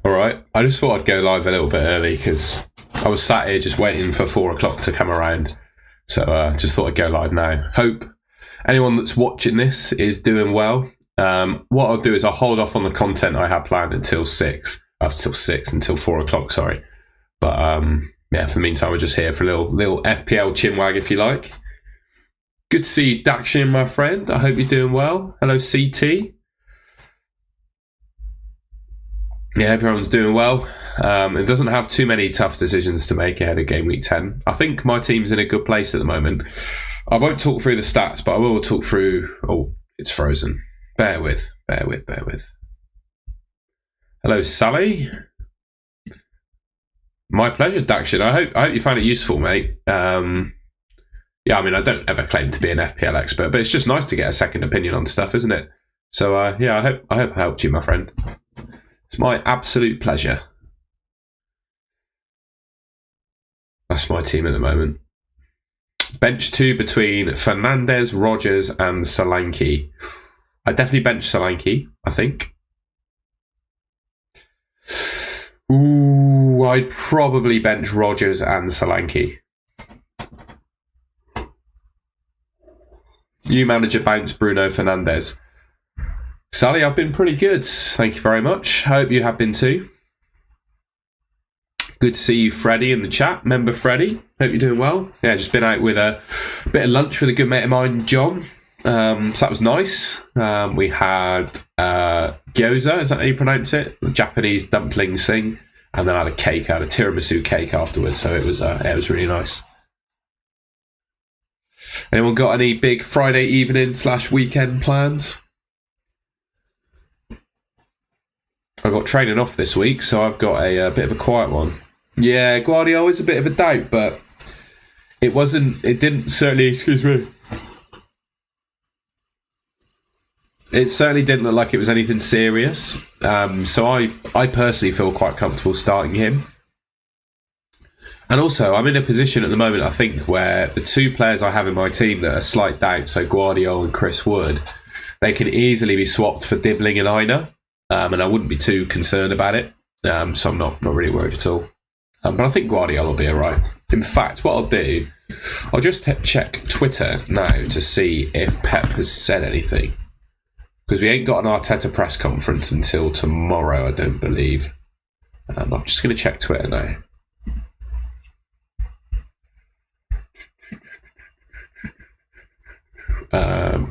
All right. I just thought I'd go live a little bit early because I was sat here just waiting for 4 o'clock to come around. So just thought I'd go live now. Hope anyone that's watching this is doing well. What I'll do is I'll hold off on the content I have planned until 4 o'clock, sorry. But yeah, for the meantime, we're just here for a little FPL chinwag, if you like. Good to see you, Dakshin, my friend. I hope you're doing well. Hello, CT. Yeah, everyone's doing well. It doesn't have too many tough decisions to make ahead of Game Week 10. I think my team's in a good place at the moment. I won't talk through the stats, but I will talk through... Oh, it's frozen. Bear with. Hello, Sally. My pleasure, Dakshin. I hope you found it useful, mate. Yeah, I mean, I don't ever claim to be an FPL expert, but it's just nice to get a second opinion on stuff, isn't it? So, yeah, I hope I helped you, my friend. It's my absolute pleasure. That's my team at the moment. Bench 2 between Fernandez, Rogers, and Solanke. I definitely bench Solanke, I think. Ooh, I'd probably bench Rogers and Solanke. New manager bounce Bruno Fernandes. Sally, I've been pretty good. Thank you very much. Hope you have been too. Good to see you, Freddie, in the chat. Member Freddie. Hope you're doing well. Yeah, just been out with a bit of lunch with a good mate of mine, John. So that was nice. We had gyoza, is that how you pronounce it? The Japanese dumplings thing. And then I had a cake. I had a tiramisu cake afterwards. So it was really nice. Anyone got any big Friday evening / weekend plans? I've got training off this week, so I've got a bit of a quiet one. Yeah, Guardiola is a bit of a doubt, but it certainly didn't look like it was anything serious. So I personally feel quite comfortable starting him. And also, I'm in a position at the moment, I think, where the two players I have in my team that are slight doubt, so Guardiola and Chris Wood, they can easily be swapped for Dibbling and Aina. And I wouldn't be too concerned about it. So I'm not really worried at all. But I think Guardiola will be all right. In fact, what I'll do, I'll just check Twitter now to see if Pep has said anything. Because we ain't got an Arteta press conference until tomorrow, I don't believe. I'm just going to check Twitter now.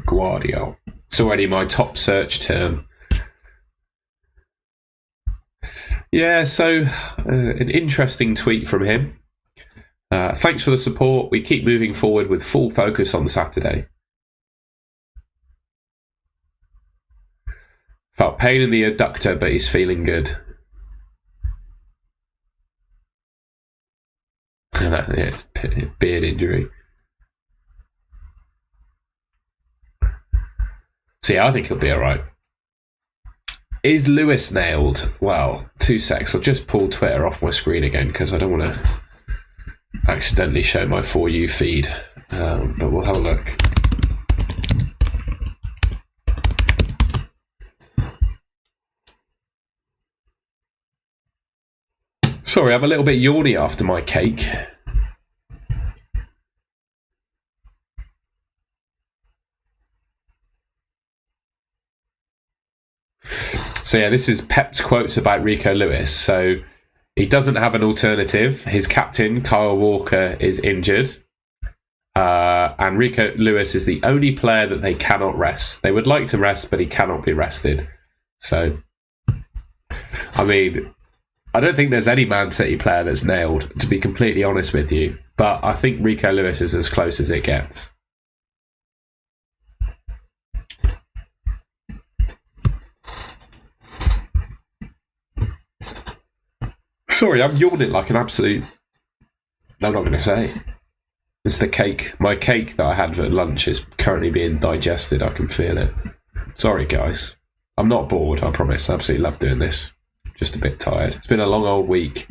Guardiola. It's already my top search term. Yeah, so an interesting tweet from him. Thanks for the support. We keep moving forward with full focus on Saturday. Felt pain in the adductor, but he's feeling good. Yeah, it's beard injury. So yeah, I think he'll be all right. Is Lewis nailed? Well, 2 secs. I'll just pull Twitter off my screen again because I don't want to accidentally show my For You feed. But we'll have a look. Sorry, I'm a little bit yawny after my cake. So yeah, this is Pep's quotes about Rico Lewis. So he doesn't have an alternative. His captain, Kyle Walker, is injured. And Rico Lewis is the only player that they cannot rest. They would like to rest, but he cannot be rested. So, I mean, I don't think there's any Man City player that's nailed, to be completely honest with you. But I think Rico Lewis is as close as it gets. Sorry, I'm yawning like an absolute... I'm not going to say. It's the cake. My cake that I had at lunch is currently being digested. I can feel it. Sorry, guys. I'm not bored, I promise. I absolutely love doing this. Just a bit tired. It's been a long old week.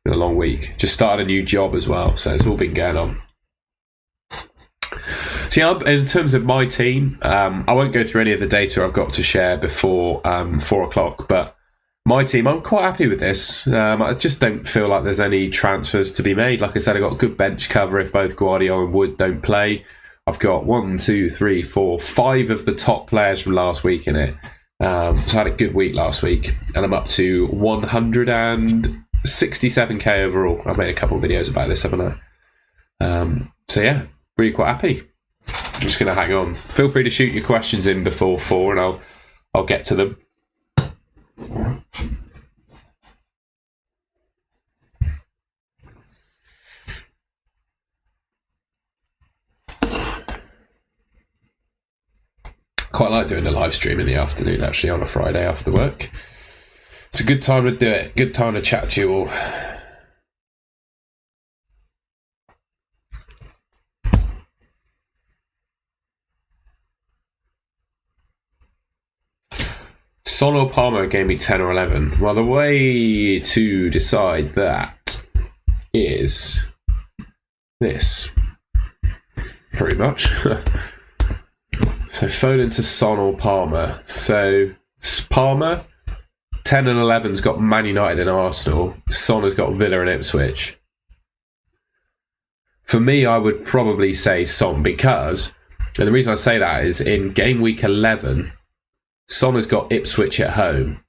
Been a long week. Just started a new job as well, so it's all been going on. So yeah, in terms of my team, I won't go through any of the data I've got to share before 4 o'clock, but My team, I'm quite happy with this. I just don't feel like there's any transfers to be made. Like I said, I've got good bench cover if both Guardiola and Wood don't play. I've got 1, 2, 3, 4, 5 of the top players from last week in it. So I had a good week last week, and I'm up to 167k overall. I've made a couple of videos about this, haven't I? So yeah, really quite happy. I'm just going to hang on. Feel free to shoot your questions in before 4, and I'll get to them. Quite like doing a live stream in the afternoon, actually, on a Friday after work. It's a good time to do it. Good time to chat to you all. Son or Palmer Gameweek 10 or 11? Well, the way to decide that is this, pretty much. So Foden to Son or Palmer. So Palmer, 10 and 11's got Man United and Arsenal. Son has got Villa and Ipswich. For me, I would probably say Son, because, and the reason I say that is in game week 11, Son has got Ipswich at home.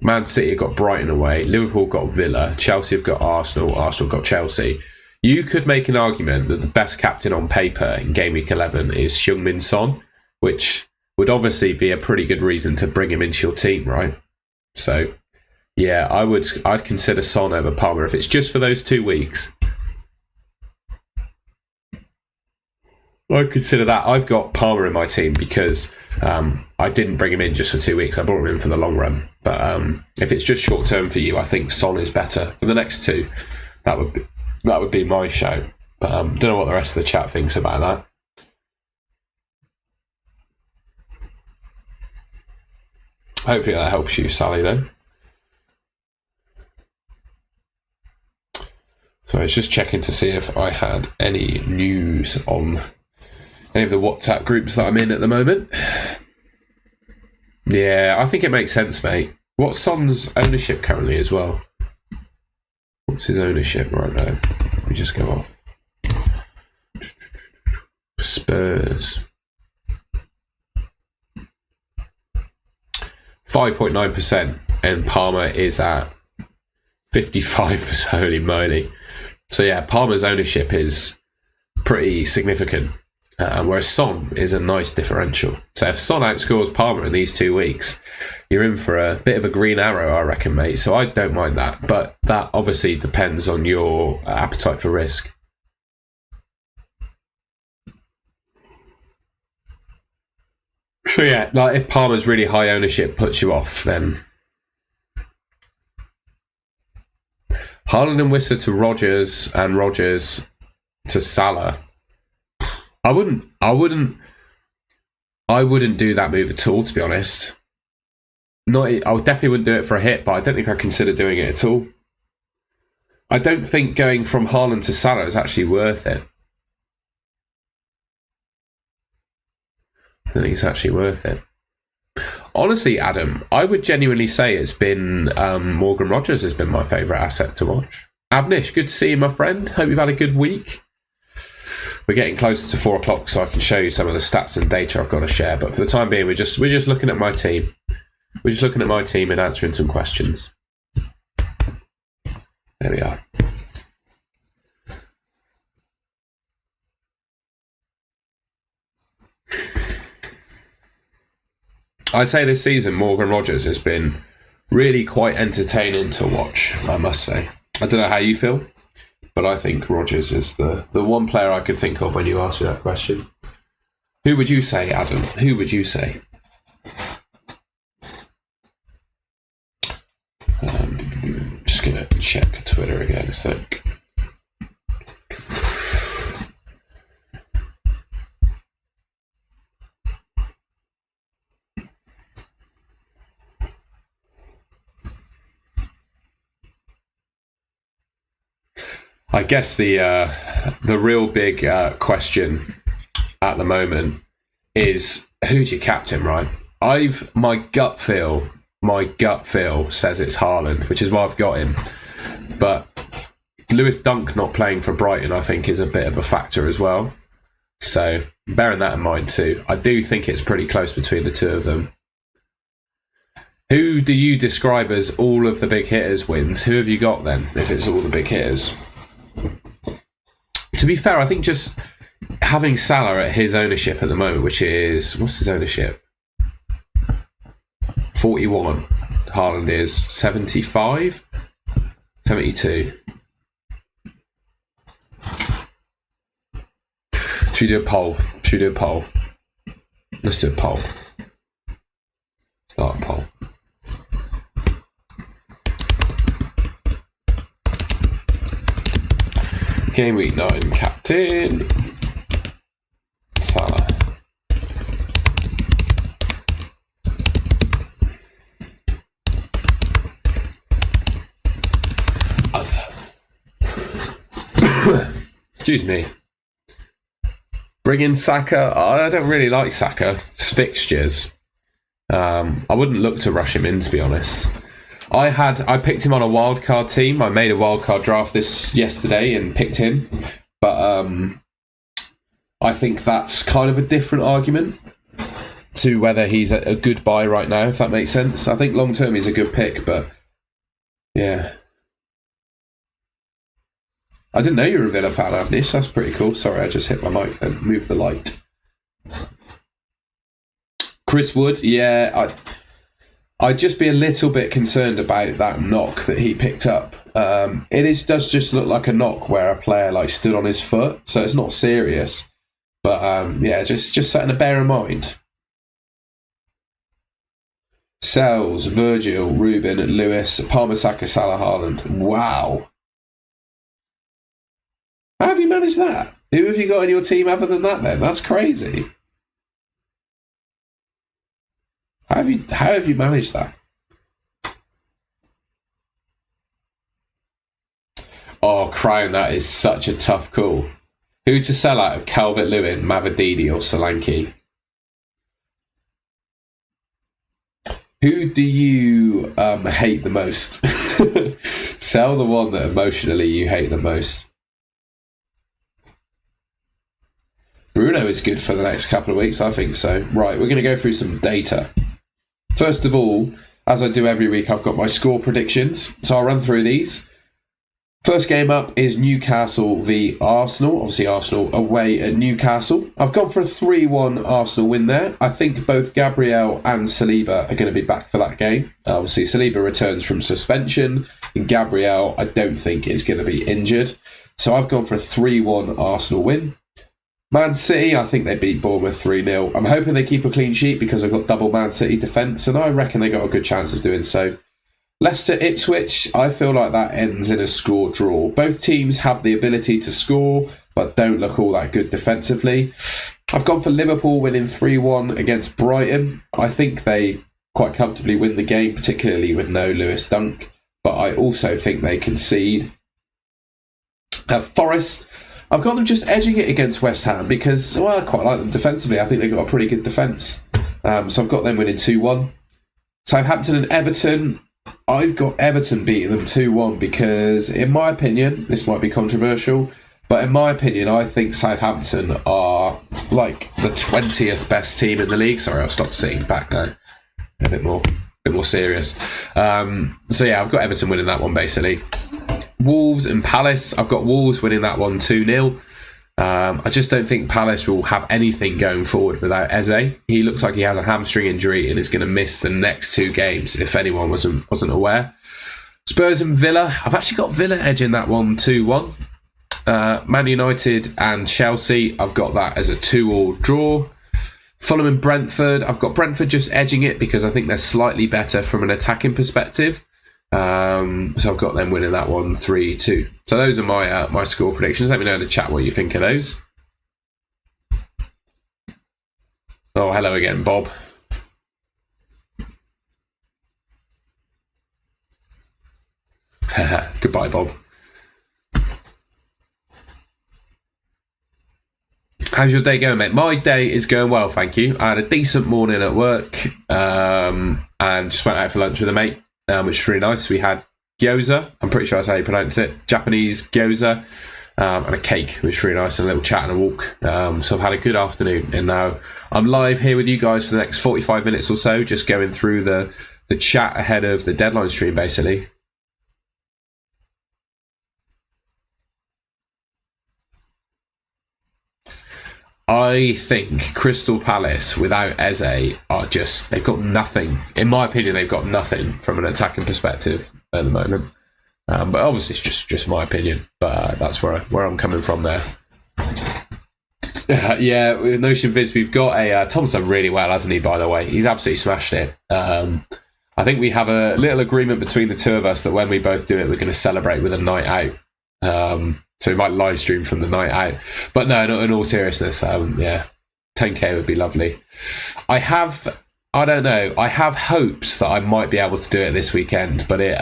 Man City have got Brighton away. Liverpool got Villa. Chelsea have got Arsenal. Arsenal got Chelsea. You could make an argument that the best captain on paper in game week 11 is Heung-min Son, which would obviously be a pretty good reason to bring him into your team, right? So, yeah, I'd consider Son over Palmer if it's just for those 2 weeks. I'd consider that. I've got Palmer in my team because I didn't bring him in just for 2 weeks. I brought him in for the long run. But if it's just short term for you, I think Son is better. For the next 2, that would be my shout. But don't know what the rest of the chat thinks about that. Hopefully that helps you, Sally, then. So I was just checking to see if I had any news on any of the WhatsApp groups that I'm in at the moment. Yeah, I think it makes sense, mate. What's Son's ownership currently as well? What's his ownership right now? Let me just go off. Spurs. 5.9%, and Palmer is at 55%. Holy moly. So yeah, Palmer's ownership is pretty significant, whereas Son is a nice differential. So if Son outscores Palmer in these 2 weeks, you're in for a bit of a green arrow, I reckon, mate. So I don't mind that, but that obviously depends on your appetite for risk. So yeah, like if Palmer's really high ownership puts you off, then Haaland and Wissa to Rodgers and Rodgers to Salah. I wouldn't do that move at all, to be honest. I definitely wouldn't do it for a hit, but I don't think I'd consider doing it at all. I don't think going from Haaland to Salah is actually worth it. I think it's actually worth it. Honestly, Adam, I would genuinely say it's been Morgan Rogers has been my favourite asset to watch. Avnish, good to see you, my friend. Hope you've had a good week. We're getting closer to 4 o'clock, so I can show you some of the stats and data I've got to share. But for the time being, we're just looking at my team. We're just looking at my team and answering some questions. There we are. I'd say this season Morgan Rogers has been really quite entertaining to watch, I must say. I don't know how you feel, but I think Rogers is the one player I could think of when you asked me that question. Who would you say, Adam? Who would you say? Just going to check Twitter again a sec. I guess the real big question at the moment is who's your captain, right? My gut feel my gut feel says it's Haaland, which is why I've got him. But Lewis Dunk not playing for Brighton, I think, is a bit of a factor as well. So bearing that in mind too, I do think it's pretty close between the two of them. Who do you describe as all of the big hitters wins? Who have you got then, if it's all the big hitters? To be fair, I think just having Salah at his ownership at the moment, which is, what's his ownership? 41. Haaland is 75? 72. Should we do a poll? Let's do a poll. Start a poll. Game week 9 captain Salah. Excuse me. Bring in Saka. I don't really like Saka. It's fixtures. I wouldn't look to rush him in, to be honest. I picked him on a wildcard team. I made a wildcard draft yesterday and picked him. But I think that's kind of a different argument to whether he's a good buy right now, if that makes sense. I think long term he's a good pick, but yeah. I didn't know you were a Villa fan, Avnish. That's pretty cool. Sorry, I just hit my mic and moved the light. Chris Wood, yeah, I'd just be a little bit concerned about that knock that he picked up. Does just look like a knock where a player like stood on his foot, so it's not serious. But yeah, just something to bear in mind. Sells, Virgil, Ruben, Lewis, Palmer, Saka, Salah, Haaland. Wow. How have you managed that? Who have you got in your team other than that then? That's crazy. How have you managed that? Oh, Crown, that is such a tough call. Who to sell out of Calvert-Lewin, Mavididi or Solanke? Who do you hate the most? Sell the one that emotionally you hate the most. Bruno is good for the next couple of weeks, I think so. Right, we're going to go through some data. First of all, as I do every week, I've got my score predictions. So I'll run through these. First game up is Newcastle v Arsenal. Obviously, Arsenal away at Newcastle. I've gone for a 3-1 Arsenal win there. I think both Gabriel and Saliba are going to be back for that game. Obviously, Saliba returns from suspension. And Gabriel, I don't think, is going to be injured. So I've gone for a 3-1 Arsenal win. Man City, I think they beat Bournemouth 3-0. I'm hoping they keep a clean sheet because I've got double Man City defence, and I reckon they got a good chance of doing so. Leicester Ipswich, I feel like that ends in a score draw. Both teams have the ability to score, but don't look all that good defensively. I've gone for Liverpool winning 3-1 against Brighton. I think they quite comfortably win the game, particularly with no Lewis Dunk, but I also think they concede. Forest, I've got them just edging it against West Ham because, well, I quite like them defensively. I think they've got a pretty good defence. So I've got them winning 2-1. Southampton and Everton, I've got Everton beating them 2-1 because, in my opinion, this might be controversial, but in my opinion, I think Southampton are like the 20th best team in the league. Sorry, I'll stop sitting back now. A bit more serious. So yeah, I've got Everton winning that one basically. Wolves and Palace, I've got Wolves winning that one 2-0. I just don't think Palace will have anything going forward without Eze. He looks like he has a hamstring injury and is going to miss the next 2 games, if anyone wasn't aware. Spurs and Villa, I've actually got Villa edging that one 2-1. Man United and Chelsea, I've got that as a 2-2 draw. Fulham and Brentford, I've got Brentford just edging it because I think they're slightly better from an attacking perspective. So I've got them winning that one 3-2. So those are my score predictions. Let me know in the chat what you think of those. Oh, hello again, Bob. Goodbye, Bob. How's your day going, mate? My day is going well, thank you. I had a decent morning at work and just went out for lunch with a mate, which was really nice. We had gyoza, I'm pretty sure that's how you pronounce it, Japanese gyoza, and a cake, which was really nice, and a little chat and a walk. So I've had a good afternoon, and now I'm live here with you guys for the next 45 minutes or so, just going through the chat ahead of the deadline stream, basically. I think Crystal Palace without Eze are just, they've got nothing. In my opinion, they've got nothing from an attacking perspective at the moment. But obviously it's just my opinion. But that's where I'm coming from there. Yeah, with Notion Vids, we've got a... Tom's done really well, hasn't he, by the way? He's absolutely smashed it. I think we have a little agreement between the two of us that when we both do it, we're going to celebrate with a night out. So we might live stream from the night out. But no, not in all seriousness. Yeah, 10k would be lovely. I don't know. I have hopes that I might be able to do it this weekend, but it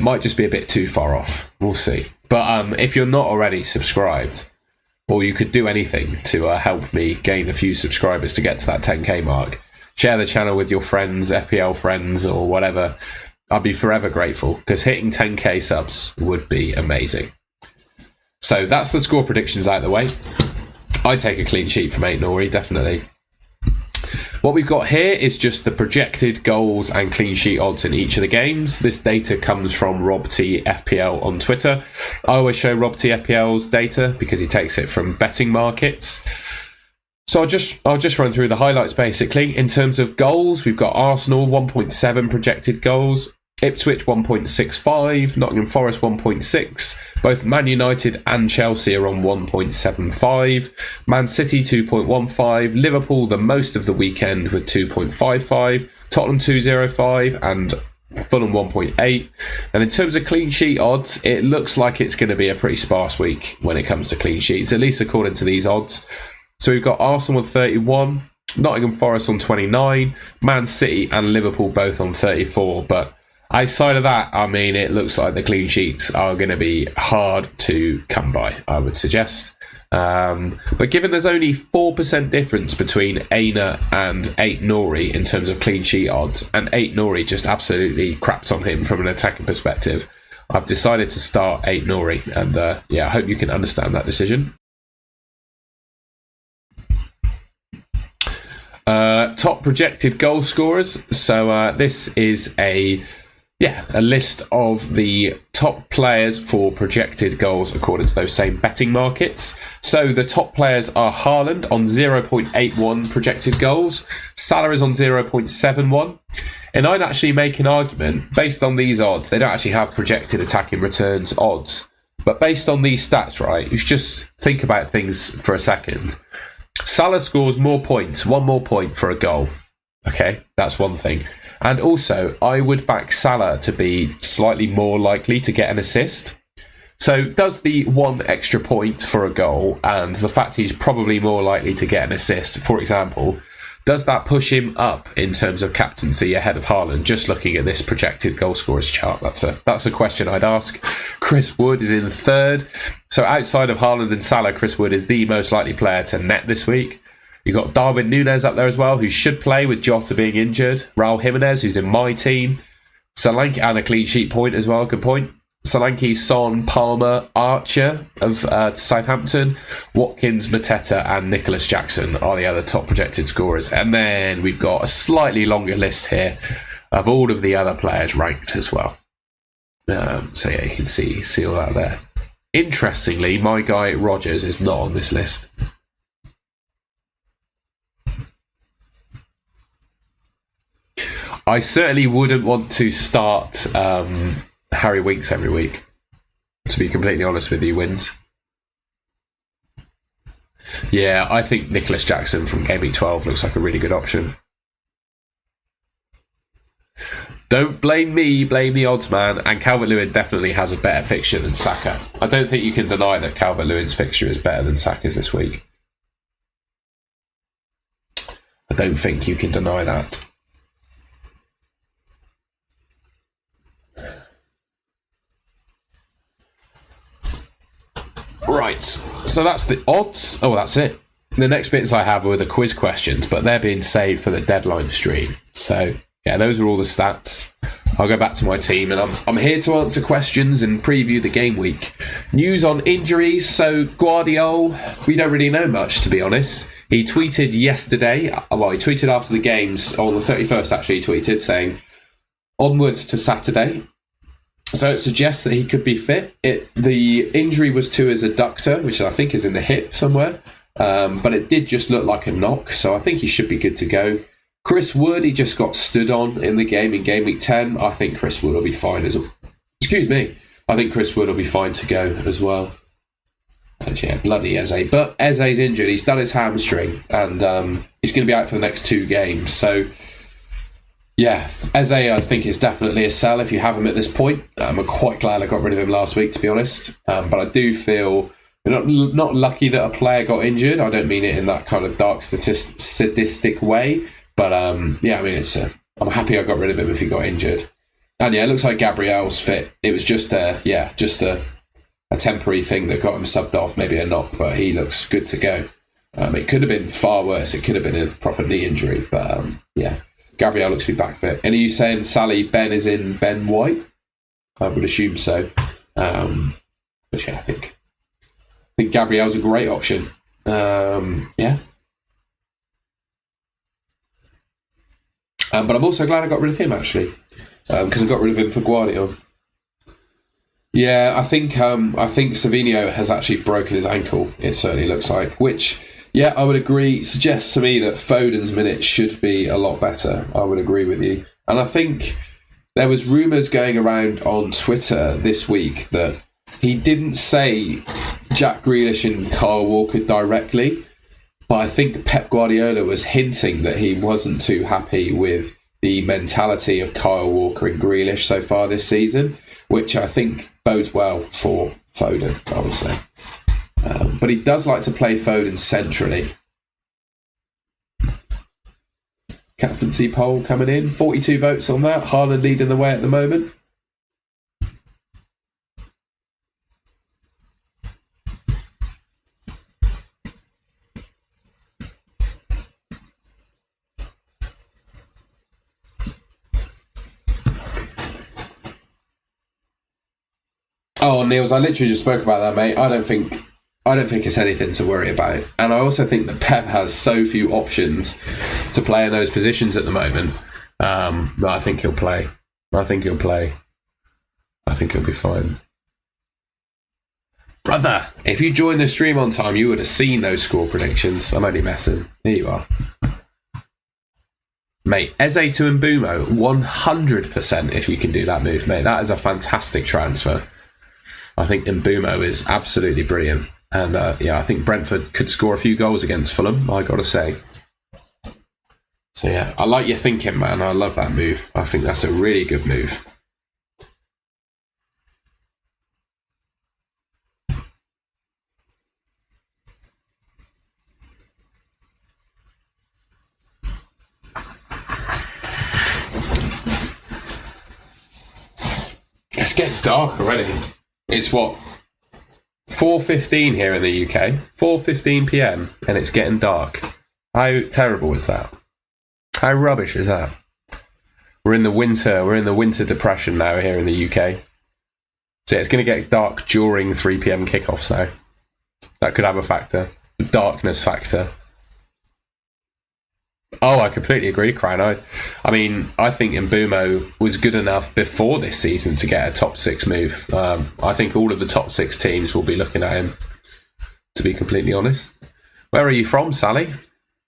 might just be a bit too far off. We'll see. But if you're not already subscribed, or you could do anything to help me gain a few subscribers to get to that 10k mark, share the channel with your friends, FPL friends, or whatever. I'd be forever grateful, because hitting 10k subs would be amazing. So that's the score predictions out of the way. I'd take a clean sheet from Aït-Nouri, definitely. What we've got here is just the projected goals and clean sheet odds in each of the games. This data comes from Rob T FPL on Twitter. I always show Rob T FPL's data because he takes it from betting markets. So I'll just run through the highlights basically. In terms of goals, we've got Arsenal 1.7 projected goals, Ipswich 1.65, Nottingham Forest 1.6, both Man United and Chelsea are on 1.75, Man City 2.15, Liverpool the most of the weekend with 2.55, Tottenham 2.05 and Fulham 1.8. And in terms of clean sheet odds, it looks like it's going to be a pretty sparse week when it comes to clean sheets, at least according to these odds. So we've got Arsenal on 31, Nottingham Forest on 29, Man City and Liverpool both on 34. But outside of that, I mean, it looks like the clean sheets are going to be hard to come by, I would suggest. But given there's only 4% difference between Aina and Aït-Nouri in terms of clean sheet odds, and Aït-Nouri just absolutely craps on him from an attacking perspective, I've decided to start Aït-Nouri. And yeah, I hope you can understand that decision. Top projected goal scorers. So this is a list of the top players for projected goals according to those same betting markets. So the top players are Haaland on 0.81 projected goals, Salah is on 0.71, and I'd actually make an argument based on these odds. They don't actually have projected attacking returns odds, but based on these stats, right, you should just think about things for a second. Salah scores more points, one more point for a goal. Okay, that's one thing. And also, I would back Salah to be slightly more likely to get an assist. So does the one extra point for a goal and the fact he's probably more likely to get an assist, for example, does that push him up in terms of captaincy ahead of Haaland? Just looking at this projected goal scorers chart, that's a question I'd ask. Chris Wood is in third. So outside of Haaland and Salah, Chris Wood is the most likely player to net this week. You've got Darwin Núñez up there as well, who should play with Jota being injured. Raul Jimenez, who's in my team. Solanke, and a clean sheet point as well, good point. Solanke, Son, Palmer, Archer of Southampton, Watkins, Mateta and Nicholas Jackson are the other top projected scorers. And then we've got a slightly longer list here of all of the other players ranked as well. So yeah, you can see all that there. Interestingly, my guy Rogers is not on this list. I certainly wouldn't want to start Harry Winks every week, to be completely honest with you, Wins. Yeah, I think Nicholas Jackson from Gameweek 12 looks like a really good option. Don't blame me, blame the odds man. And Calvert-Lewin definitely has a better fixture than Saka. I don't think you can deny that Calvert-Lewin's fixture is better than Saka's this week. I don't think you can deny that. Right, so that's the odds. Oh, that's it. The next bits I have were the quiz questions, but they're being saved for the deadline stream. So, yeah, those are all the stats. I'll go back to my team, and I'm here to answer questions and preview the game week. News on injuries. So, Guardiola, we don't really know much, to be honest. He tweeted yesterday, well, he tweeted after the games, on the 31st actually, he tweeted saying, onwards to Saturday. So it suggests that he could be fit. The injury was to his adductor, which I think is in the hip somewhere. But it did just look like a knock, so I think he should be good to go. Chris Wood, he just got stood on in the game in Gameweek 10. I think Chris Wood will be fine as well. Excuse me. I think Chris Wood will be fine to go as well. And yeah, bloody Eze. But Eze's injured. He's done his hamstring, and he's going to be out for the next 2 games. So, yeah, Eze, I think, is definitely a sell if you have him at this point. I'm quite glad I got rid of him last week, to be honest. But I do feel not lucky that a player got injured. I don't mean it in that kind of dark sadistic way. But yeah, I mean, I'm happy I got rid of him if he got injured. And yeah, it looks like Gabriel's fit. It was just a temporary thing that got him subbed off, maybe a knock, but he looks good to go. It could have been far worse. It could have been a proper knee injury, but yeah, Gabriel looks to be back fit. And are you saying Sally Ben is in Ben White? I would assume so. But yeah, I think Gabriel's a great option. Yeah. But I'm also glad I got rid of him, actually, because I got rid of him for Guardiola. Yeah, I think Savinho has actually broken his ankle, it certainly looks like, which, yeah, I would agree, suggests to me that Foden's minutes should be a lot better. I would agree with you. And I think there was rumours going around on Twitter this week that he didn't say Jack Grealish and Kyle Walker directly, but I think Pep Guardiola was hinting that he wasn't too happy with the mentality of Kyle Walker and Grealish so far this season, which I think bodes well for Foden, I would say. But he does like to play Foden centrally. Captaincy poll coming in. 42 votes on that. Haaland leading the way at the moment. Oh, Niels, I literally just spoke about that, mate. I don't think it's anything to worry about. And I also think that Pep has so few options to play in those positions at the moment that I think he'll play. I think he'll be fine. Brother, if you joined the stream on time, you would have seen those score predictions. I'm only messing. Here you are. Mate, Eze to Mbumo, 100% if you can do that move, mate. That is a fantastic transfer. I think Mbumo is absolutely brilliant. And yeah, I think Brentford could score a few goals against Fulham, I got to say. So yeah, I like your thinking, man. I love that move. I think that's a really good move. It's getting dark already. It's what? 4:15 here in the UK. 4:15 PM and it's getting dark. How terrible is that? How rubbish is that? We're in the winter depression now here in the UK. So it's going to get dark during 3 PM kickoffs now. That could have a factor. The darkness factor. Oh, I completely agree, Crown. I mean, I think Mbumo was good enough before this season to get a top 6 move. I think all of the top 6 teams will be looking at him, to be completely honest. Where are you from, Sally?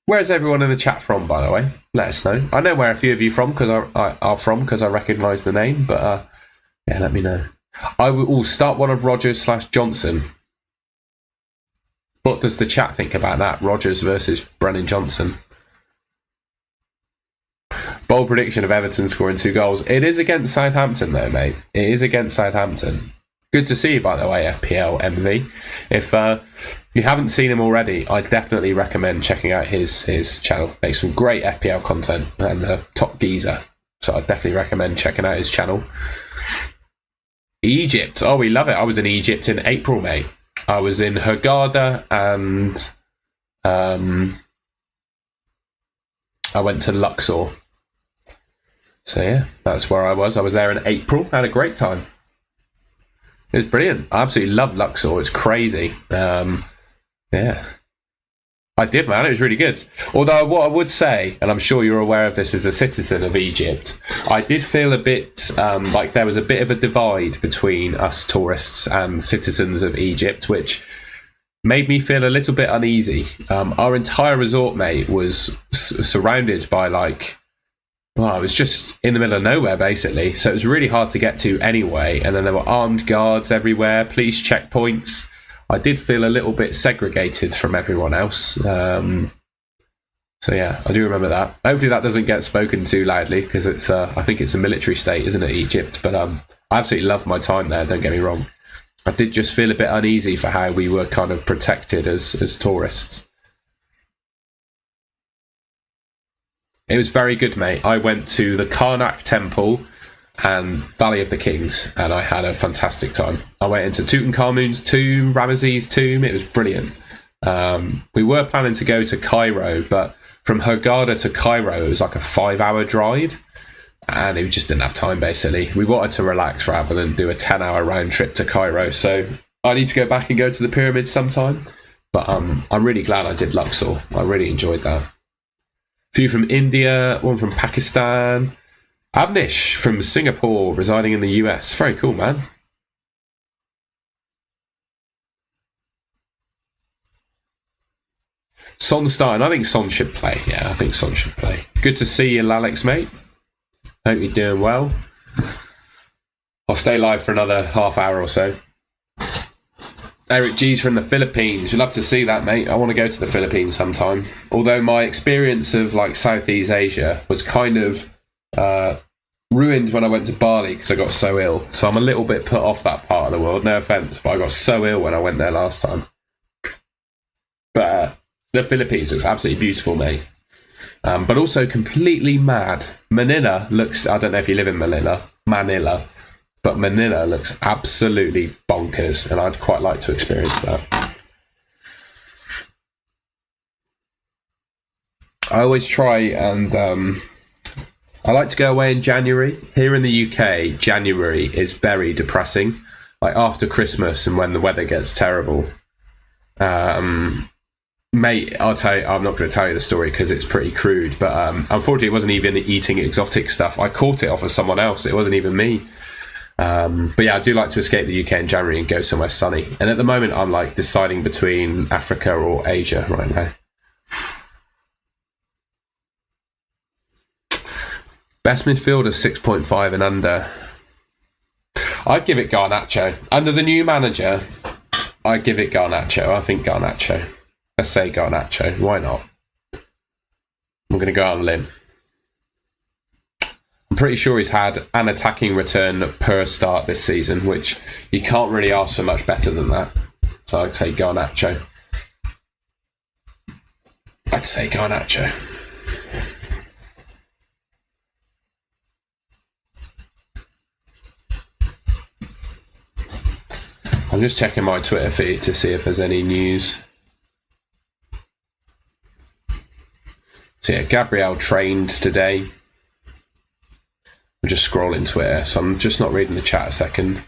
Where's everyone in the chat from, by the way? Let us know. I know where a few of you are from because I recognise the name, but yeah, let me know. I will start one of Rodgers/Johnson. What does the chat think about that? Rodgers versus Brennan Johnson. Bold prediction of Everton scoring 2 goals. It is against Southampton, though, mate. It is against Southampton. Good to see you, by the way, FPL MV. If you haven't seen him already, I definitely recommend checking out his channel. Makes some great FPL content and top geezer. So I definitely recommend checking out his channel. Egypt. Oh, we love it. I was in Egypt in April, mate. I was in Hurghada and I went to Luxor. So yeah, that's where I was. I was there in April. Had a great time. It was brilliant. I absolutely love Luxor. It's crazy. Yeah. I did, man. It was really good. Although what I would say, and I'm sure you're aware of this as a citizen of Egypt, I did feel a bit like there was a bit of a divide between us tourists and citizens of Egypt, which made me feel a little bit uneasy. Our entire resort, mate, was surrounded by it was just in the middle of nowhere, basically. So it was really hard to get to anyway. And then there were armed guards everywhere, police checkpoints. I did feel a little bit segregated from everyone else. So yeah, I do remember that. Hopefully that doesn't get spoken to loudly, because it's I think it's a military state, isn't it, Egypt? But I absolutely loved my time there, don't get me wrong. I did just feel a bit uneasy for how we were kind of protected as tourists. It was very good, mate. I went to the Karnak Temple and Valley of the Kings, and I had a fantastic time. I went into Tutankhamun's tomb, Ramesses' tomb. It was brilliant. We were planning to go to Cairo, but from Hurghada to Cairo, it was like a 5-hour drive, and we just didn't have time, basically. We wanted to relax rather than do a 10-hour round trip to Cairo, so I need to go back and go to the pyramids sometime. But I'm really glad I did Luxor. I really enjoyed that. A few from India, one from Pakistan. Avnish from Singapore, residing in the US. Very cool, man. Son starting. I think Son should play. Yeah, I think Son should play. Good to see you, Alex, mate. Hope you're doing well. I'll stay live for another half hour or so. Eric G's from the Philippines. We'd love to see that, mate. I want to go to the Philippines sometime. Although my experience of Southeast Asia was kind of ruined when I went to Bali because I got so ill. So I'm a little bit put off that part of the world. No offense, but I got so ill when I went there last time. But the Philippines looks absolutely beautiful, mate. But also completely mad. Manila looks, I don't know if you live in Manila, but Manila looks absolutely bonkers, and I'd quite like to experience that. I always try and I like to go away in January. Here in the UK, January is very depressing. After Christmas and when the weather gets terrible. Mate, I'll tell you, I'm not going to tell you the story because it's pretty crude, but unfortunately it wasn't even eating exotic stuff. I caught it off of someone else. It wasn't even me. But yeah, I do like to escape the UK in January and go somewhere sunny. And at the moment, I'm deciding between Africa or Asia right now. Best midfielder 6.5 and under. I'd give it Garnacho. Under the new manager, I'd give it Garnacho. I think Garnacho. Let's say Garnacho. Why not? I'm going to go out on a limb. I'm pretty sure he's had an attacking return per start this season, which you can't really ask for much better than that. So I'd say Garnacho. I'm just checking my Twitter feed to see if there's any news. So yeah, Gabriel trained today. I'm just scrolling Twitter, so I'm just not reading the chat a second.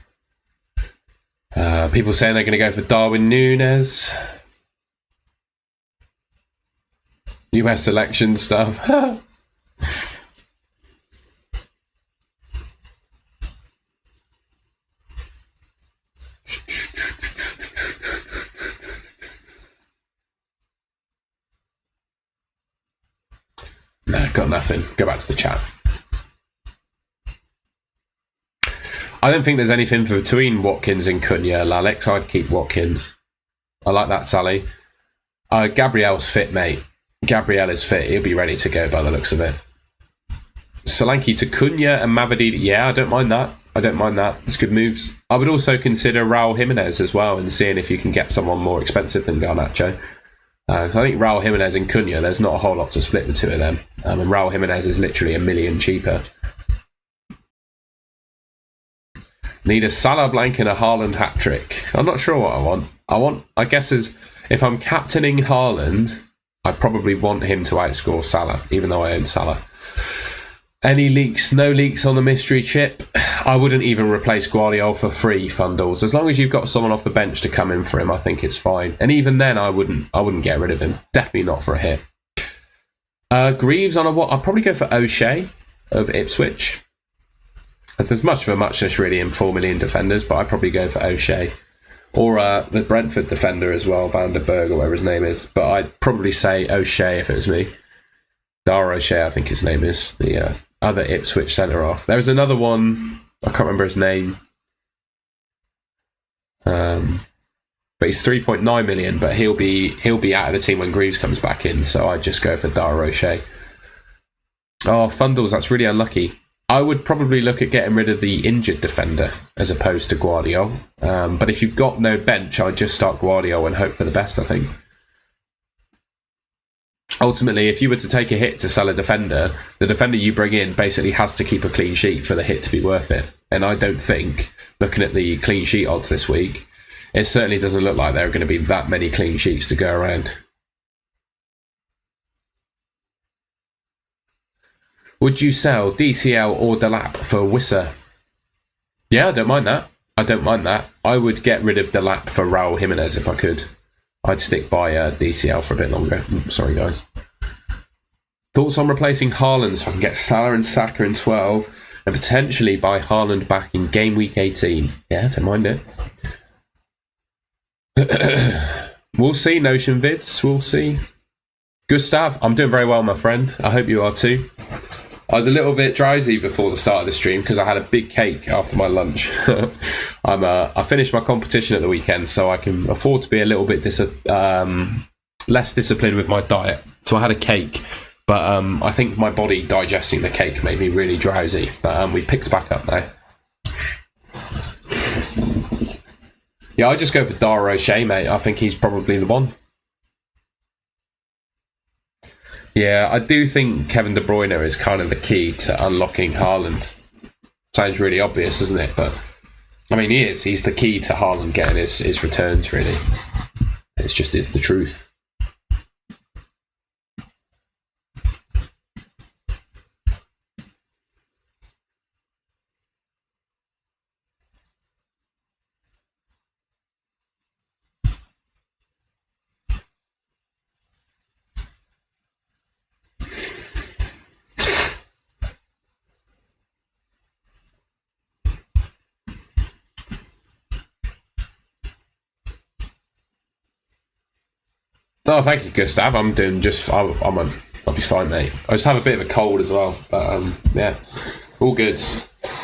People saying they're going to go for Darwin Núñez. US election stuff. No, got nothing. Go back to the chat. I don't think there's anything between Watkins and Cunha, Alex. I'd keep Watkins. I like that, Sally. Gabriel's fit, mate. Gabriel is fit. He'll be ready to go by the looks of it. Solanke to Cunha and Mavidi. Yeah, I don't mind that. It's good moves. I would also consider Raul Jimenez as well and seeing if you can get someone more expensive than Garnacho. I think Raul Jimenez and Cunha, there's not a whole lot to split the two of them. And Raul Jimenez is literally $1 million cheaper. Need a Salah blank and a Haaland hat-trick. I'm not sure what I want. I guess if I'm captaining Haaland, I probably want him to outscore Salah, even though I own Salah. Any leaks? No leaks on the mystery chip. I wouldn't even replace Guardiola for free, Fundles. As long as you've got someone off the bench to come in for him, I think it's fine. And even then, I wouldn't get rid of him. Definitely not for a hit. Greaves on a what? I'll probably go for O'Shea of Ipswich. There's much of a muchness really in 4 million defenders, but I'd probably go for O'Shea. Or the Brentford defender as well, Van der Berg or whatever his name is. But I'd probably say O'Shea if it was me. Dar O'Shea, I think his name is. The other Ipswich centre-half. There was another one, I can't remember his name. But he's 3.9 million, but he'll be out of the team when Greaves comes back in, so I'd just go for Dar O'Shea. Oh, Fundles, that's really unlucky. I would probably look at getting rid of the injured defender as opposed to Guardiola. But if you've got no bench, I'd just start Guardiola and hope for the best, I think. Ultimately, if you were to take a hit to sell a defender, the defender you bring in basically has to keep a clean sheet for the hit to be worth it. And I don't think, looking at the clean sheet odds this week, it certainly doesn't look like there are going to be that many clean sheets to go around. Would you sell DCL or Delap for Wissa? Yeah, I don't mind that. I would get rid of Delap for Raul Jimenez if I could. I'd stick by DCL for a bit longer. Sorry, guys. Thoughts on replacing Haaland so I can get Salah and Saka in 12 and potentially buy Haaland back in game week 18? Yeah, don't mind it. We'll see, Notion Vids. We'll see. Gustav, I'm doing very well, my friend. I hope you are too. I was a little bit drowsy before the start of the stream because I had a big cake after my lunch. I finished my competition at the weekend, so I can afford to be a little bit less disciplined with my diet. So I had a cake, but I think my body digesting the cake made me really drowsy. But we picked back up now. Yeah, I just go for Dar O'Shea, mate. I think he's probably the one. Yeah, I do think Kevin De Bruyne is kind of the key to unlocking Haaland. Sounds really obvious, doesn't it? But, I mean, he is. He's the key to Haaland getting his returns, really. It's the truth. Oh, thank you, Gustav. I'm doing just. I'll be fine, mate. I just have a bit of a cold as well, but yeah, all good.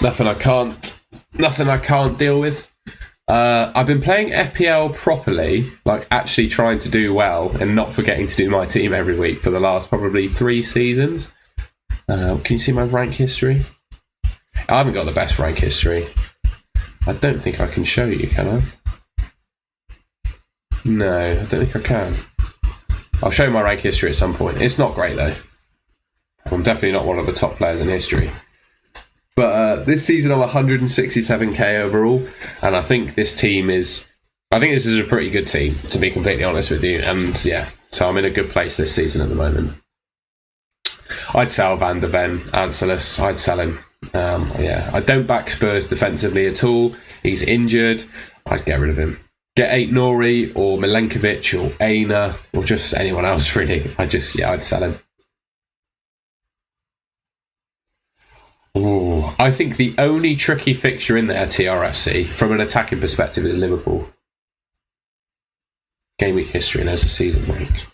Nothing I can't deal with. I've been playing FPL properly, like actually trying to do well and not forgetting to do my team every week for the last probably 3 seasons. Can you see my rank history? I haven't got the best rank history. I don't think I can show you, can I? No, I don't think I can. I'll show you my rank history at some point. It's not great though. I'm definitely not one of the top players in history. But this season I'm 167k overall, and I think this is a pretty good team, to be completely honest with you. And yeah, so I'm in a good place this season at the moment. I'd sell Van der Ven, Ancelis. I'd sell him. Yeah, I don't back Spurs defensively at all. He's injured. I'd get rid of him. Get Nori or Milenkovic or Aina or just anyone else really. I'd sell him. Ooh, I think the only tricky fixture in there, TRFC, from an attacking perspective, is Liverpool. Game week history, and there's a season rank.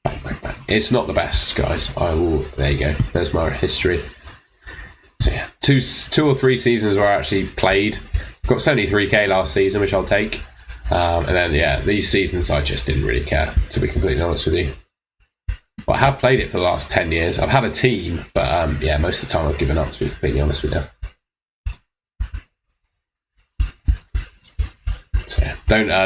Bang, bang, bang. It's not the best, guys. There you go. There's my history. So yeah, two or three seasons where I actually played. Got 73k last season, which I'll take. And then, yeah, these seasons I just didn't really care, to be completely honest with you. But I have played it for the last 10 years. I've had a team, but yeah, most of the time I've given up, to be completely honest with you. So yeah,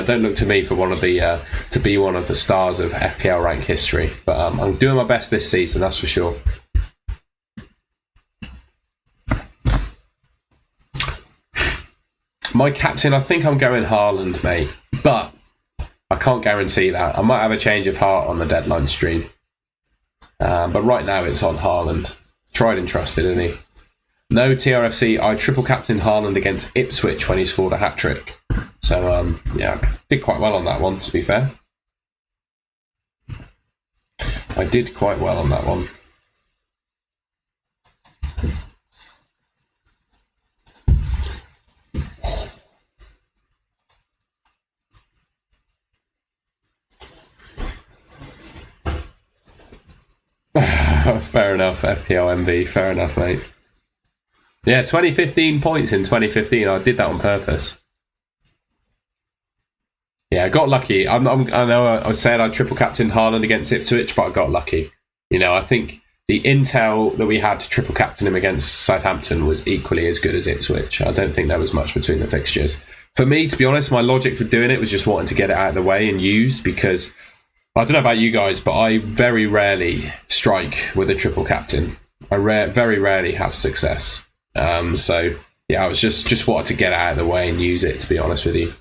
don't look to me for to be one of the stars of FPL rank history. But I'm doing my best this season, that's for sure. My captain, I think I'm going Haaland, mate. But I can't guarantee that. I might have a change of heart on the deadline stream. But right now it's on Haaland. Tried and trusted, isn't he? No TRFC, I triple captained Haaland against Ipswich when he scored a hat-trick. So, yeah, did quite well on that one, to be fair. I did quite well on that one. Fair enough, FPL MV. Fair enough, mate. Yeah, 2015 points in 2015. I did that on purpose. Yeah, I got lucky. I know I said I triple captained Haaland against Ipswich, but I got lucky. You know, I think the intel that we had to triple captain him against Southampton was equally as good as Ipswich. I don't think there was much between the fixtures. For me, to be honest, my logic for doing it was just wanting to get it out of the way and use, because I don't know about you guys, but I very rarely strike with a triple captain. I very rarely have success. So, yeah, I was just wanted to get it out of the way and use it, to be honest with you.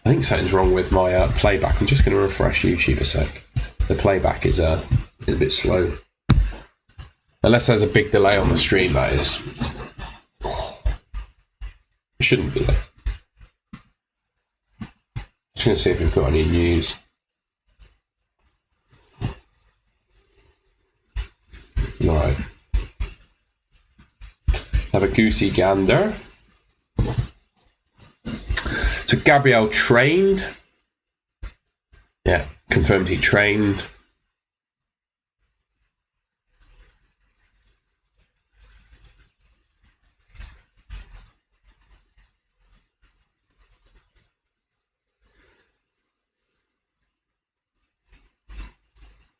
I think something's wrong with my playback. I'm just going to refresh YouTube a sec. The playback is a bit slow. Unless there's a big delay on the stream, that is. It shouldn't be there. Just going to see if we've got any news. Alright. Have a goosey gander. So Gabriel trained. Yeah, confirmed he trained.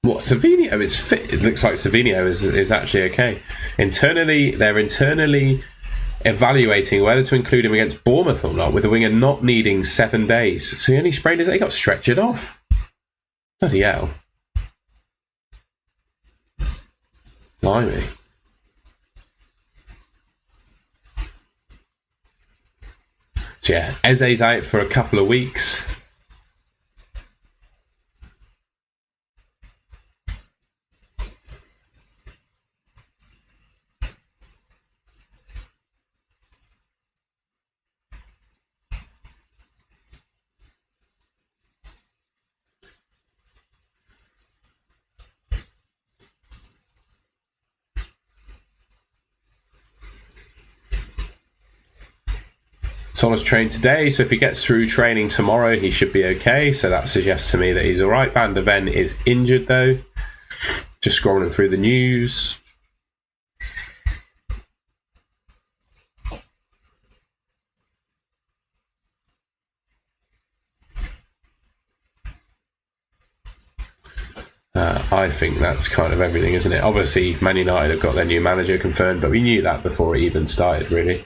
What, Savinho is fit? It looks like Savinho is actually okay. They're internally evaluating whether to include him against Bournemouth or not, with the winger not needing 7 days. So he only sprained his... He got stretchered off. Bloody hell. Blimey. So yeah, Eze's out for a couple of weeks. Solis trained today, so if he gets through training tomorrow, he should be okay. So that suggests to me that he's all right. Van der Ven is injured, though. Just scrolling through the news. I think that's kind of everything, isn't it? Obviously, Man United have got their new manager confirmed, but we knew that before it even started, really.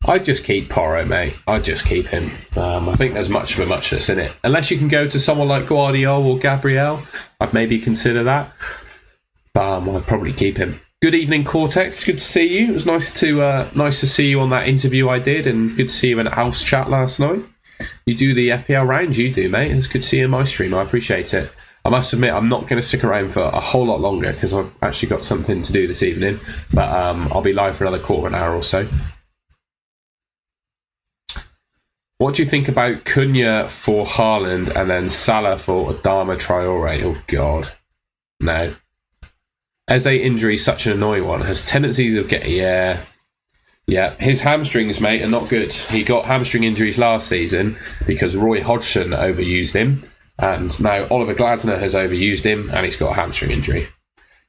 I'd just keep Porro, mate. I'd just keep him. I think there's much of a muchness in it. Unless you can go to someone like Guardiola or Gabriel, I'd maybe consider that. But I'd probably keep him. Good evening, Cortex. Good to see you. It was nice to see you on that interview I did, and good to see you in Alf's chat last night. You do the FPL rounds, you do, mate. It's good to see you in my stream. I appreciate it. I must admit, I'm not going to stick around for a whole lot longer because I've actually got something to do this evening. But I'll be live for another quarter of an hour or so. What do you think about Cunha for Haaland and then Salah for Adama Traore? Oh, God. No. Eze injury is such an annoying one. Has tendencies of getting... Yeah. His hamstrings, mate, are not good. He got hamstring injuries last season because Roy Hodgson overused him. And now Oliver Glasner has overused him and he's got a hamstring injury.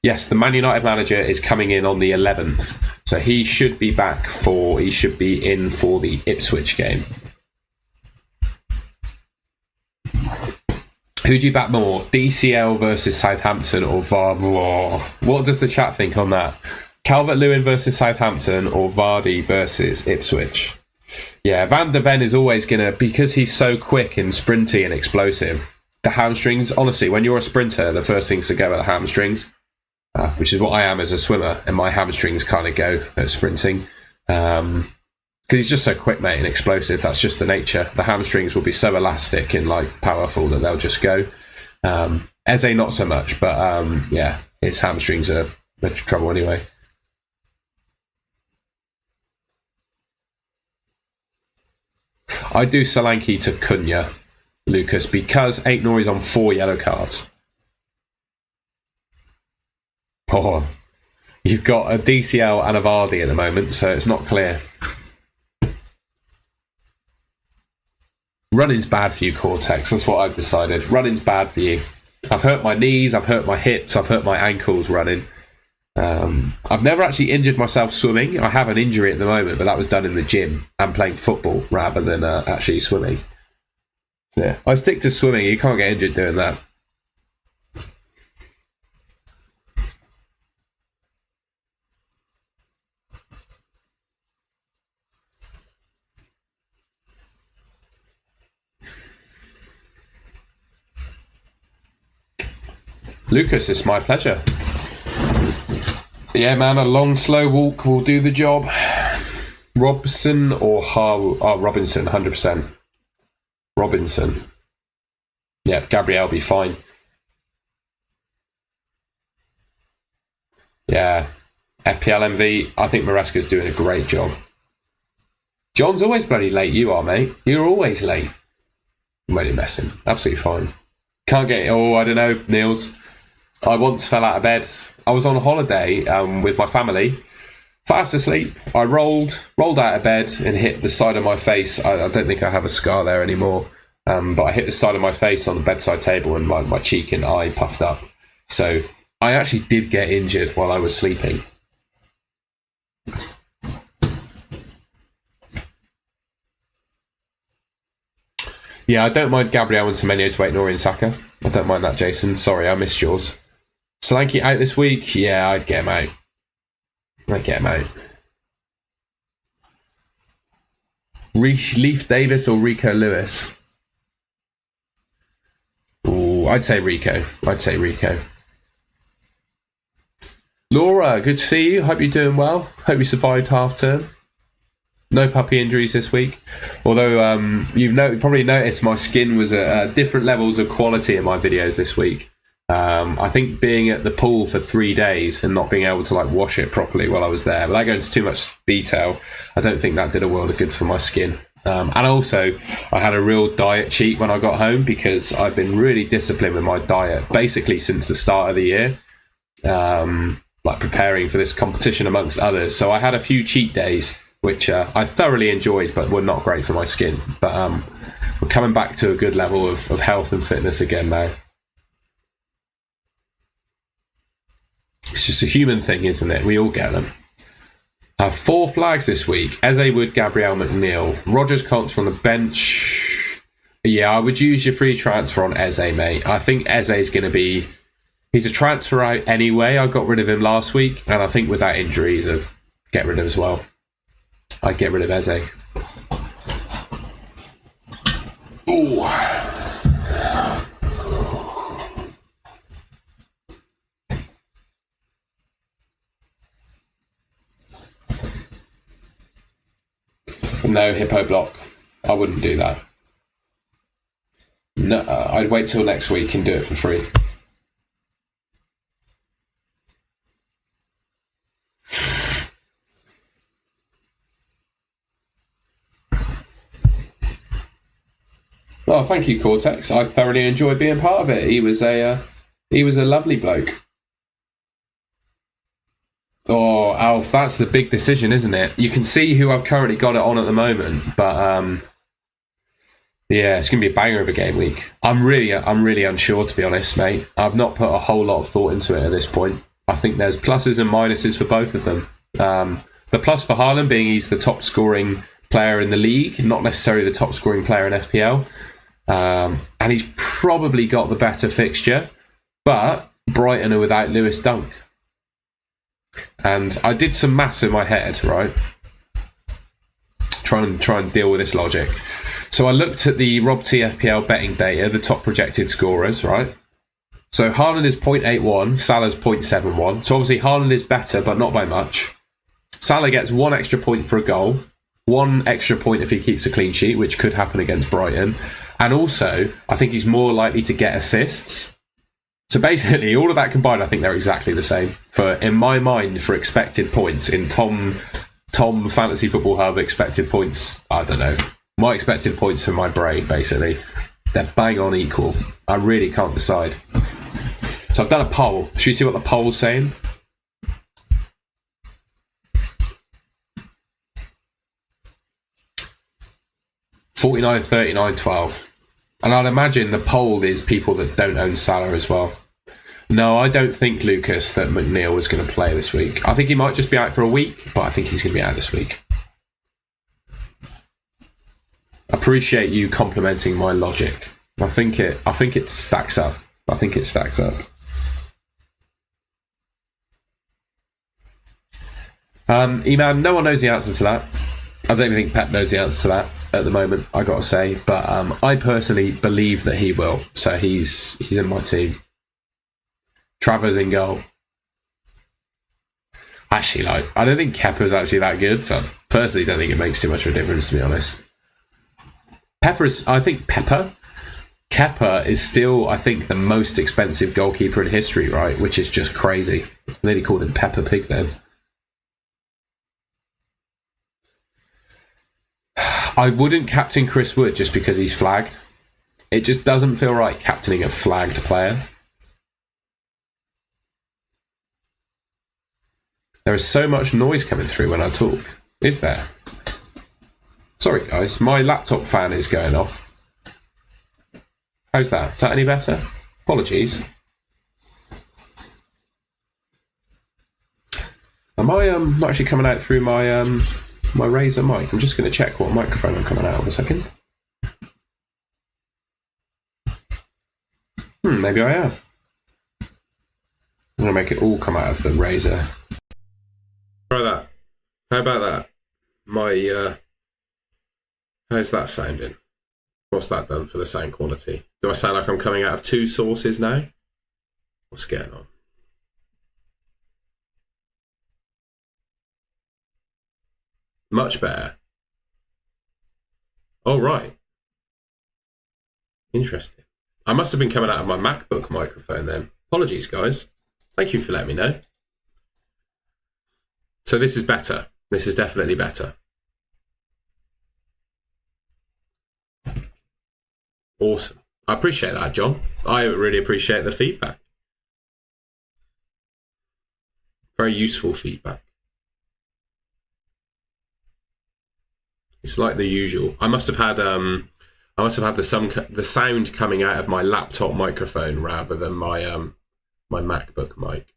Yes, the Man United manager is coming in on the 11th. So he should be he should be in for the Ipswich game. Who do you back more? DCL versus Southampton or Vardy? What does the chat think on that? Calvert-Lewin versus Southampton or Vardy versus Ipswich? Yeah, Van der Ven is always going to... Because he's so quick and sprinty and explosive, the hamstrings... Honestly, when you're a sprinter, the first things to go are the hamstrings. which is what I am as a swimmer, and my hamstrings kind of go at sprinting. Because he's just so quick, mate, and explosive. That's just the nature. The hamstrings will be so elastic and like powerful that they'll just go. Eze not so much, but yeah, his hamstrings are trouble anyway. I do Solanke to Cunha, Lucas, because Aït-Nouri's on 4 yellow cards. Oh, you've got a DCL and a Vardy at the moment, so it's not clear. Running's bad for you, Cortex. That's what I've decided. Running's bad for you. I've hurt my knees, I've hurt my hips, I've hurt my ankles running. I've never actually injured myself swimming. I have an injury at the moment, but that was done in the gym and playing football rather than actually swimming. Yeah, I stick to swimming. You can't get injured doing that. Lucas, it's my pleasure. Yeah, man, a long, slow walk will do the job. Robson or Robinson, 100%. Robinson. Yeah, Gabriel be fine. Yeah. FPL MV, I think Maresca's doing a great job. John's always bloody late, you are, mate. You're always late. I'm really messing. Absolutely fine. Can't get it. Oh, I don't know, Niels. I once fell out of bed. I was on a holiday with my family, fast asleep. I rolled out of bed and hit the side of my face. I don't think I have a scar there anymore, but I hit the side of my face on the bedside table and my cheek and eye puffed up. So I actually did get injured while I was sleeping. Yeah, I don't mind Gabriel and Semenyo to Aït-Nouri and Saka. I don't mind that, Jason. Sorry, I missed yours. Solanke out this week? Yeah, I'd get him out. Leif Davis or Rico Lewis? Ooh, I'd say Rico. Laura, good to see you. Hope you're doing well. Hope you survived half term. No puppy injuries this week. Although you've probably noticed my skin was at different levels of quality in my videos this week. I think being at the pool for 3 days and not being able to like wash it properly while I was there, without going into too much detail, I don't think that did a world of good for my skin. And also, I had a real diet cheat when I got home because I've been really disciplined with my diet basically since the start of the year, like preparing for this competition amongst others. So I had a few cheat days, which I thoroughly enjoyed, but were not great for my skin. But we're coming back to a good level of health and fitness again now. It's just a human thing, isn't it? We all get them. 4 flags this week. Eze Wood, Gabriel McNeil. Rogers Conks from the bench. Yeah, I would use your free transfer on Eze, mate. I think Eze is going to be... He's a transfer out anyway. I got rid of him last week, and I think with that injury, he's a get rid of as well. I'd get rid of Eze. Ooh. No hippo block. I wouldn't do that. No, I'd wait till next week and do it for free. Oh, thank you, Cortex. I thoroughly enjoyed being part of it. He was a lovely bloke. Oh, Alf, that's the big decision, isn't it? You can see who I've currently got it on at the moment, but yeah, it's gonna be a banger of a game week. I'm really unsure, to be honest, mate. I've not put a whole lot of thought into it at this point. I think there's pluses and minuses for both of them. The plus for Haaland being he's the top scoring player in the league, not necessarily the top scoring player in FPL. And he's probably got the better fixture, but Brighton are without Lewis Dunk. And I did some maths in my head, right? Try and deal with this logic. So I looked at the Rob T FPL betting data, the top projected scorers, right? So Haaland is 0.81, Salah's 0.71. So obviously Haaland is better, but not by much. Salah gets 1 extra point for a goal, 1 extra point if he keeps a clean sheet, which could happen against Brighton. And also, I think he's more likely to get assists. So basically, all of that combined, I think they're exactly the same. In my mind, for expected points, in Tom Fantasy Football Hub expected points, I don't know. My expected points for my brain, basically, they're bang on equal. I really can't decide. So I've done a poll. Should we see what the poll's saying? $49, $39, $12. And I'd imagine the poll is people that don't own Salah as well. No, I don't think, Lucas, that McNeil is going to play this week. I think he might just be out for a week, but I think he's going to be out this week. Appreciate you complimenting my logic. I think it stacks up. I think it stacks up. E-Man, no one knows the answer to that. I don't even think Pep knows the answer to that at the moment, I got to say. But I personally believe that he will. So he's in my team. Travers in goal. Actually, I don't think Kepa's actually that good. So I personally don't think it makes too much of a difference, to be honest. Kepa is still, I think, the most expensive goalkeeper in history, right? Which is just crazy. I nearly called him Peppa Pig then. I wouldn't captain Chris Wood just because he's flagged. It just doesn't feel right captaining a flagged player. There is so much noise coming through when I talk. Is there? Sorry, guys. My laptop fan is going off. How's that? Is that any better? Apologies. Am I actually coming out through my my Razer mic? I'm just going to check what microphone I'm coming out of a second. Maybe I am. I'm going to make it all come out of the Razer. Try that. How about that? How's that sounding? What's that done for the sound quality? Do I sound like I'm coming out of 2 sources now? What's going on? Much better. Oh, right. Interesting. I must have been coming out of my MacBook microphone then. Apologies, guys. Thank you for letting me know. So this is better. This is definitely better. Awesome. I appreciate that, John. I really appreciate the feedback. Very useful feedback. It's like the usual. I must have had the sound coming out of my laptop microphone rather than my my MacBook mic,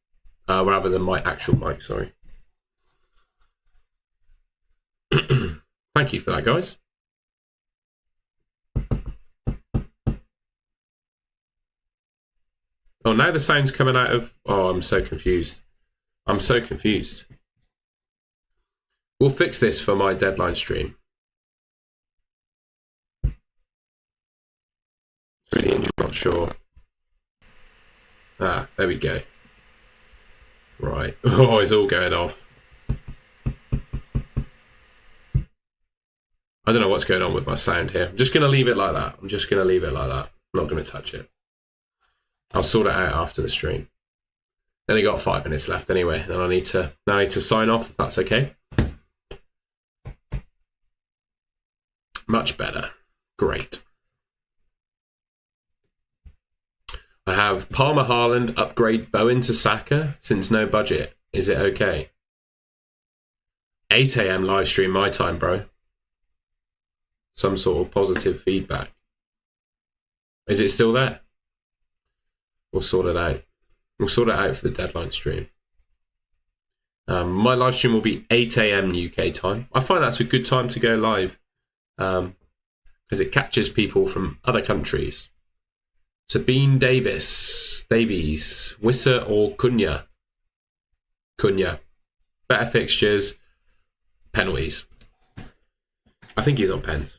rather than my actual mic. Sorry. Thank you for that, guys. Oh, now the sound's coming out of... Oh, I'm so confused. I'm so confused. We'll fix this for my deadline stream. Really not sure. Ah, there we go. Right. Oh, it's all going off. I don't know what's going on with my sound here. I'm just going to leave it like that. I'm not going to touch it. I'll sort it out after the stream. Only got 5 minutes left anyway. Then I need to sign off if that's okay. Much better. Great. I have Palmer Haaland upgrade Bowen to Saka since no budget. Is it okay? 8 AM live stream my time, bro. Some sort of positive feedback. Is it still there? We'll sort it out. We'll sort it out for the deadline stream. My live stream will be 8 AM UK time. I find that's a good time to go live because it catches people from other countries. Sabine Davies, Wissa or Cunha? Cunha. Better fixtures, penalties. I think he's on pens.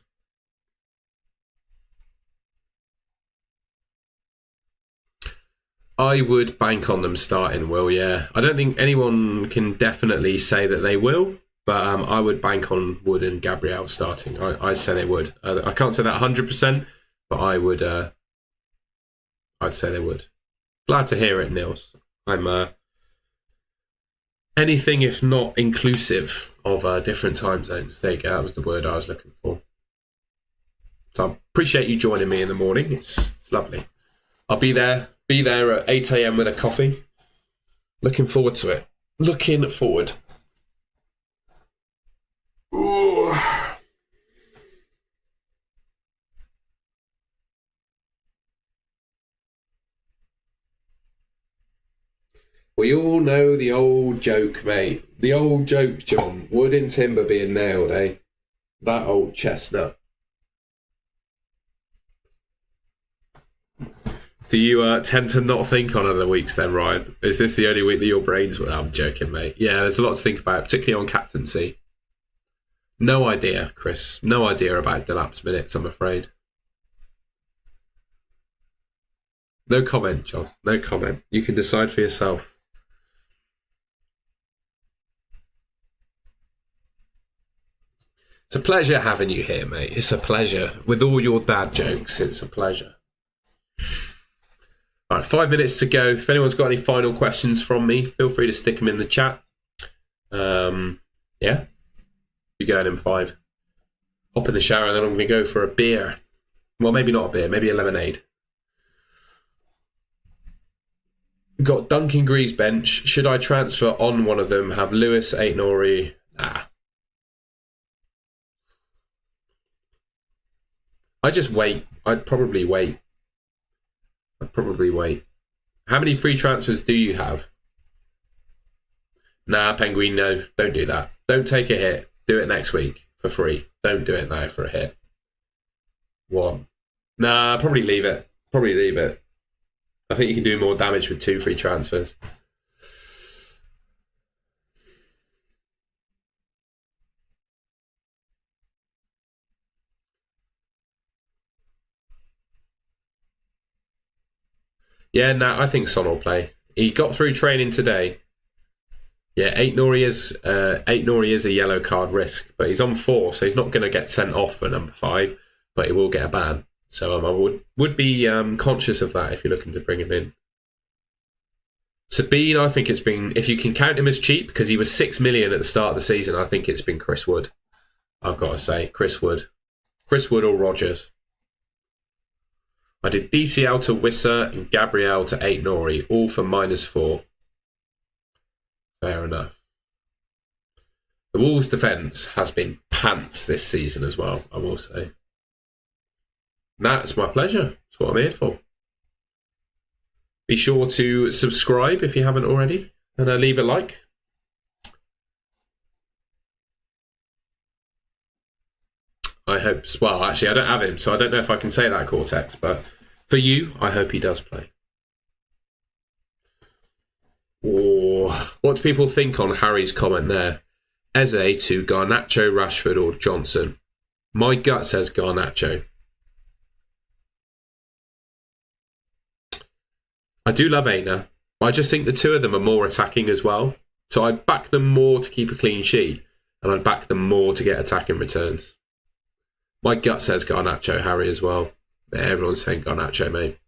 I would bank on them starting, Will, yeah. I don't think anyone can definitely say that they will, but I would bank on Wood and Gabriel starting. I'd say they would. I can't say that 100%, but I would. I'd say they would. Glad to hear it, Nils. I'm anything if not inclusive of different time zones. There you go. That was the word I was looking for. So I appreciate you joining me in the morning. It's lovely. I'll be there at 8 a.m. with a coffee. Looking forward to it. Looking forward. Ooh. We all know the old joke, mate. The old joke, John. Wood and timber being nailed, eh? That old chestnut. Do you tend to not think on other weeks then, Ryan? Is this the only week that your brains were... I'm joking, mate. Yeah, there's a lot to think about, particularly on captaincy. No idea, Chris. No idea about Delapse minutes, I'm afraid. No comment, John. No comment. You can decide for yourself. It's a pleasure having you here, mate. It's a pleasure. With all your dad jokes, it's a pleasure. All right, 5 minutes to go. If anyone's got any final questions from me, feel free to stick them in the chat. Yeah, be going in 5. Hop in the shower, and then I'm going to go for a beer. Well, maybe not a beer, maybe a lemonade. Got Duncan Greaves bench. Should I transfer on one of them? Have Lewis, Aitnori? Nah. I just wait. I'd probably wait. How many free transfers do you have? Nah, Penguin, no. Don't do that. Don't take a hit. Do it next week for free. Don't do it now for a hit. 1. Nah, probably leave it. I think you can do more damage with 2 free transfers. Yeah, I think Son will play. He got through training today. Yeah, Aitnori is a yellow card risk, but he's on 4, so he's not going to get sent off for number 5, but he will get a ban. So I would be conscious of that if you're looking to bring him in. Sabine, I think it's been, if you can count him as cheap, because he was 6 million at the start of the season, I think it's been Chris Wood. I've got to say, Chris Wood or Rogers. I did DCL to Wissa and Gabriel to Aitnori, all for -4. Fair enough. The Wolves' defence has been pants this season as well, I will say. That's my pleasure. That's what I'm here for. Be sure to subscribe if you haven't already, and leave a like. I hope... Well, actually, I don't have him, so I don't know if I can say that, Cortex, but for you, I hope he does play. Or what do people think on Harry's comment there? Eze to Garnacho, Rashford or Johnson? My gut says Garnacho. I do love Aina. I just think the two of them are more attacking as well. So I'd back them more to keep a clean sheet, and I'd back them more to get attacking returns. My gut says Garnacho, Harry, as well. Yeah, everyone's saying Garnacho, mate.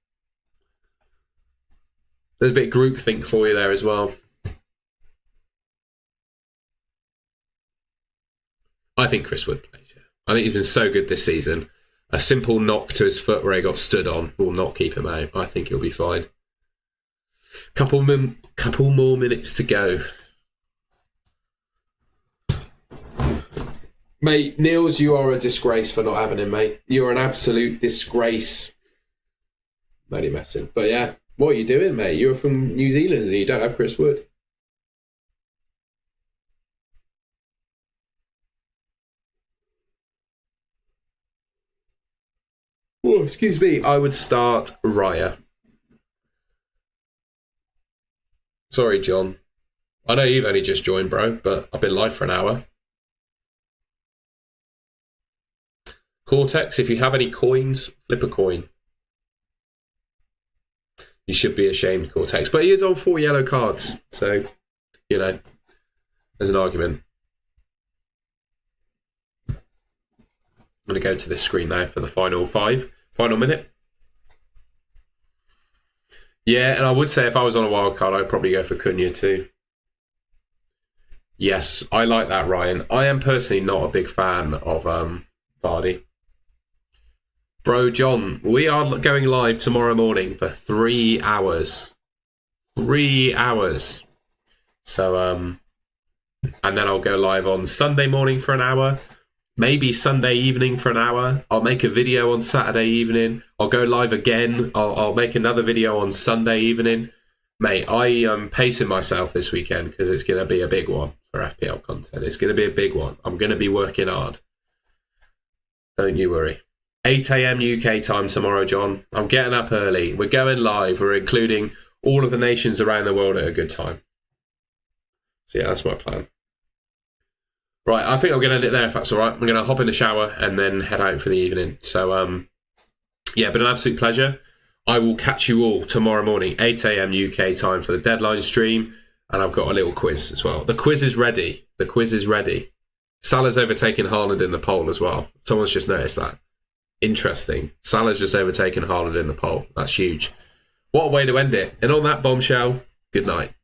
There's a bit of groupthink for you there as well. I think Chris Wood plays, yeah. I think he's been so good this season. A simple knock to his foot where he got stood on will not keep him out. I think he'll be fine. Couple more minutes to go. Mate, Niels, you are a disgrace for not having him, mate. You're an absolute disgrace. Only messing. But yeah, what are you doing, mate? You're from New Zealand and you don't have Chris Wood. Oh, excuse me. I would start Raya. Sorry, John. I know you've only just joined, bro, but I've been live for an hour. Cortex, if you have any coins, flip a coin. You should be ashamed, Cortex. But he is on 4 yellow cards. So, you know, there's an argument. I'm going to go to this screen now for the final minute. Yeah, and I would say if I was on a wild card, I'd probably go for Cunha too. Yes, I like that, Ryan. I am personally not a big fan of Vardy. Bro, John, we are going live tomorrow morning for 3 hours. 3 hours. So, and then I'll go live on Sunday morning for an hour. Maybe Sunday evening for an hour. I'll make a video on Saturday evening. I'll go live again. I'll make another video on Sunday evening. Mate, I am pacing myself this weekend because it's going to be a big one for FPL content. It's going to be a big one. I'm going to be working hard. Don't you worry. 8 a.m. UK time tomorrow, John. I'm getting up early. We're going live. We're including all of the nations around the world at a good time. So yeah, that's my plan. Right, I think I'm going to end it there if that's all right. I'm going to hop in the shower and then head out for the evening. So, yeah, been an absolute pleasure. I will catch you all tomorrow morning, 8 a.m. UK time for the deadline stream. And I've got a little quiz as well. The quiz is ready. The quiz is ready. Salah's overtaken Haaland in the poll as well. Someone's just noticed that. Interesting. Salah's just overtaken Haaland in the poll. That's huge. What a way to end it. And on that bombshell, good night.